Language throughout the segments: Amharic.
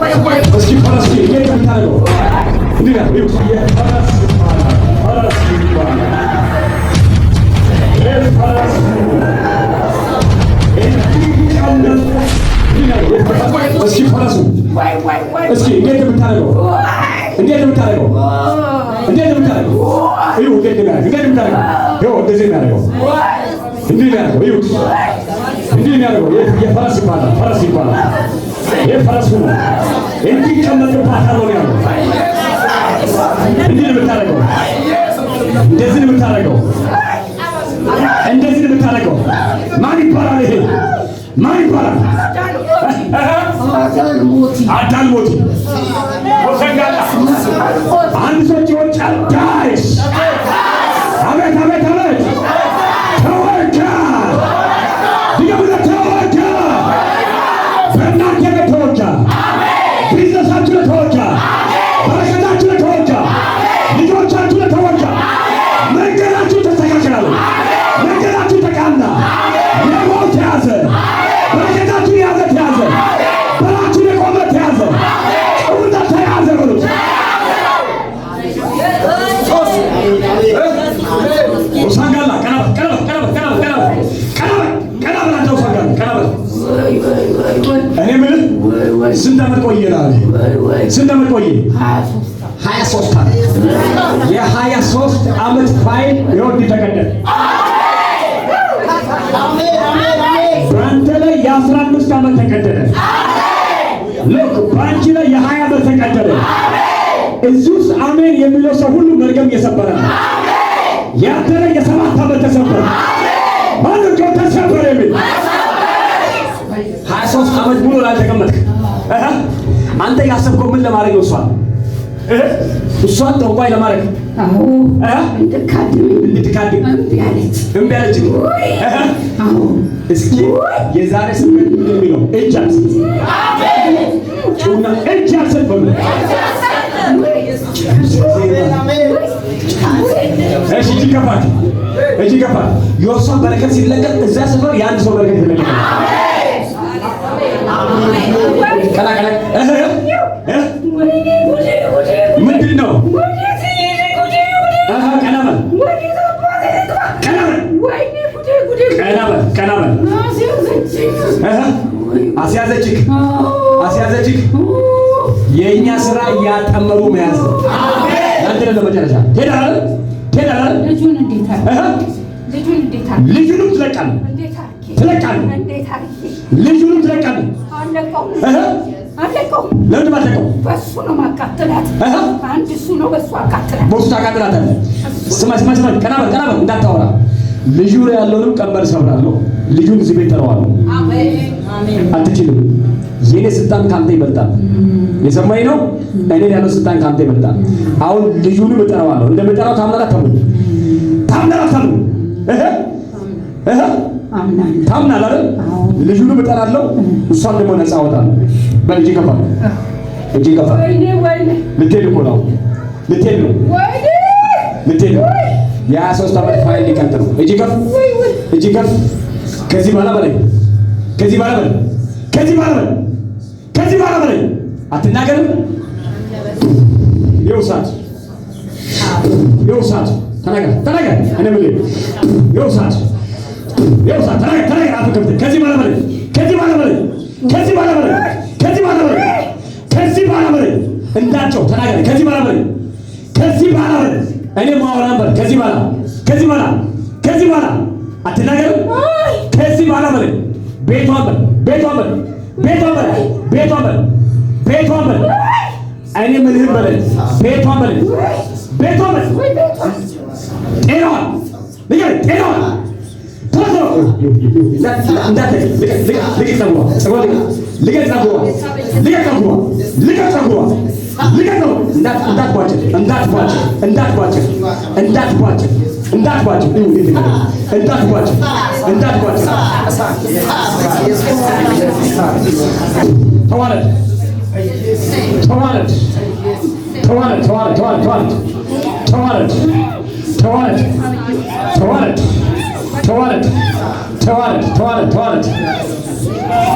እስኪ ፈረስ እንዴት ነው የምታደርገው? እንዴት ነው ፈረስ ይባላል። ፈረስ ይባላል። ፈረስ እስኪ ፈረሱ እስኪ እንዴት ነው የምታደርገው? እንዴት ነው የምታደርገው? እንዴት ነው የምታደርገው? ይኸው እንዴት ነው የምታደርገው? ይኸው እንደዚህ ነው የሚያደርገው። እንዲህ ነው ያደርገው። ይኸው እንዲህ ነው ያደርገው። የፈረስ ይባላል። ፈረስ ይባላል። ይሄ ፈረስ ነው። እንዲህ ቀመጥባታል ነው ያለው። እንዲህ ነው የምታደርገው። እንደዚህ ነው የምታደርገው። እንደዚህ ነው የምታደርገው። ማን ይባላል ይሄ? ማን ይባላል? አዳልሞቲ ወሰንጋላ አንድ ሰው ይወጫል። ዳይስ አቤት አቤት አቤት ተወጋ ዲያብሎስ ተወጋ። በእናንተ ላይ ተወጋ። ቢዝነሳችሁ ላይ ተወጋ። በረከታችሁ ላይ ተወጋ። ልጆቻችሁ ላይ ተወጋ። መንገዳችሁ ተስተካከለ። መንገዳችሁ ተቃና። የሞት ያዘ በረከታችሁ ያዘ ተያዘ። በላችሁ የቆመ ተያዘ። ቁርጣ ተያዘ ብሉት። ወሳንጋላ ቀናበ እኔ የምልህ ስንት ዓመት ቆየህ? ስንት ዓመት ቆየህ? 23 ዓመት። የ23 ዓመት ፋይል ይወድ ተቀደደ። በአንተ ላይ የ15 ዓመት ተቀደደ። ልክ በአንቺ ላይ የ20 ዓመት ተቀደደ። እዚህ ውስጥ አሜን የሚለው ሰው ሁሉ መርገም እየሰበረ ነው። ያንተ ላይ የ7 ዓመት ተሰበረ። ማንም ሰው ተሰበረ የሚል 23 ዓመት ሙሉ ላይ ተቀመጥክ። አንተ ያሰብከው ምን ለማድረግ ነው? እሷን ጠንቋይ ለማድረግ እንድትካድም እምቢ አለች። እስኪ የዛሬ ስምንት የሚለው እጅ አልሰጥ እጅ አልሰጥ በሉ። እሺ እጅ ከፋት፣ እጅ ከፋት። የእሷ በረከት ሲለቀቅ እዛ ሰፈር የአንድ ሰው በረከት ይለቀቃል። ቀላቀላ ምንድን ነው? ቀናበል ቀናበል አስያዘችክ አስያዘችክ። የእኛ ስራ እያጠመሩ መያዝ ነው። አንተ ለመጨረሻ ሄዳል ሄዳል። ልጁንም ትለቃለህ ትለቃለህ። ልጁንም ትለቃለህ። ለምን ማለቀው? በሱ ነው ማቃጠላት። አንድ እሱ ነው በሱ አቃጠላት። በሱ ታቃጠላታለህ። ስማ ስማ ስማ፣ ቀናበል እንዳታወራ። ልጁ ላይ ያለውንም ቀንበር ሰብራለሁ። ልጁን እዚህ ቤት ጠራዋለሁ። አሜን አሜን። አትችልም። የኔ ስልጣን ካንተ ይበልጣል። የሰማኝ ነው። እኔ ያለው ስልጣን ካንተ ይበልጣል። አሁን ልጁንም እጠራዋለሁ። እንደምጠራው ታምናለህ። ታምናለህ። ታምናለህ አይደል? ልጁንም እጠራለሁ። እሷን ደግሞ ነፃ አወጣለሁ። በልጅ ከፋ እጅ ከፋ። ልትሄድ እኮ ነው። ልትሄድ ነው። ልትሄድ ነው። የ23 ዓመት ፋይል ሊቀጥ ነው። እጅ ከፍ እጅ ከፍ። ከዚህ በኋላ በለኝ። ከዚህ በኋላ በለኝ። ከዚህ በኋላ በለኝ። ከዚህ በኋላ በለኝ። አትናገርም። የውሳት ተናገር ተናገር። እኔ ምን የውሳት ተናገር ተናገር። አትከፍት። ከዚህ በኋላ በለኝ። ከዚህ በኋላ በለኝ። ከዚህ በኋላ በለኝ። ከዚህ በኋላ በለኝ። ከዚህ በኋላ በለኝ። እንዳቸው ተናገር። ከዚህ በኋላ በለኝ። ከዚህ በኋላ በለኝ። እኔ ማወራን በል። ከዚህ በኋላ ከዚህ በኋላ ከዚህ በኋላ አትናገርም። ከዚህ በኋላ በለኝ። ቤቷን በል። ቤቷን በል። ቤቷን በል። ቤቷን በል። ቤቷን በል። እኔ ምልህን በለኝ። ቤቷን በለኝ። ቤቷን በል። ጤናዋን ንገረኝ። ጤናዋን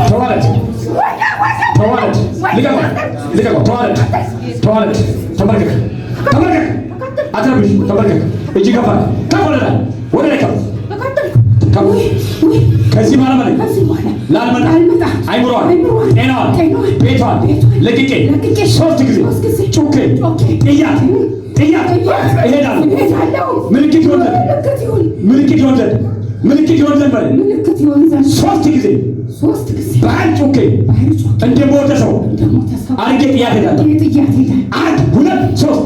ተዋረድ ተዋረድ። ልቀቀው። ተዋረድ። ተንበርከክ። አትረብሽ። ተንበርከክ። እጅ ከፍ ወደ ላይ ከፍ። ከዚህ በኋላ ላልመጣ አይምሮዋን፣ ጤናዋን፣ ቤቷን ለቅቄ 3 ጊዜ ጩኬ ጥያት እሄዳለሁ። ምልክት ይሆን ዘንድ በል 3 ጊዜ በኃይል ጩኬ እንደሞተ ሰው አድርጌ ጥያት እሄዳለሁ። 1 2 3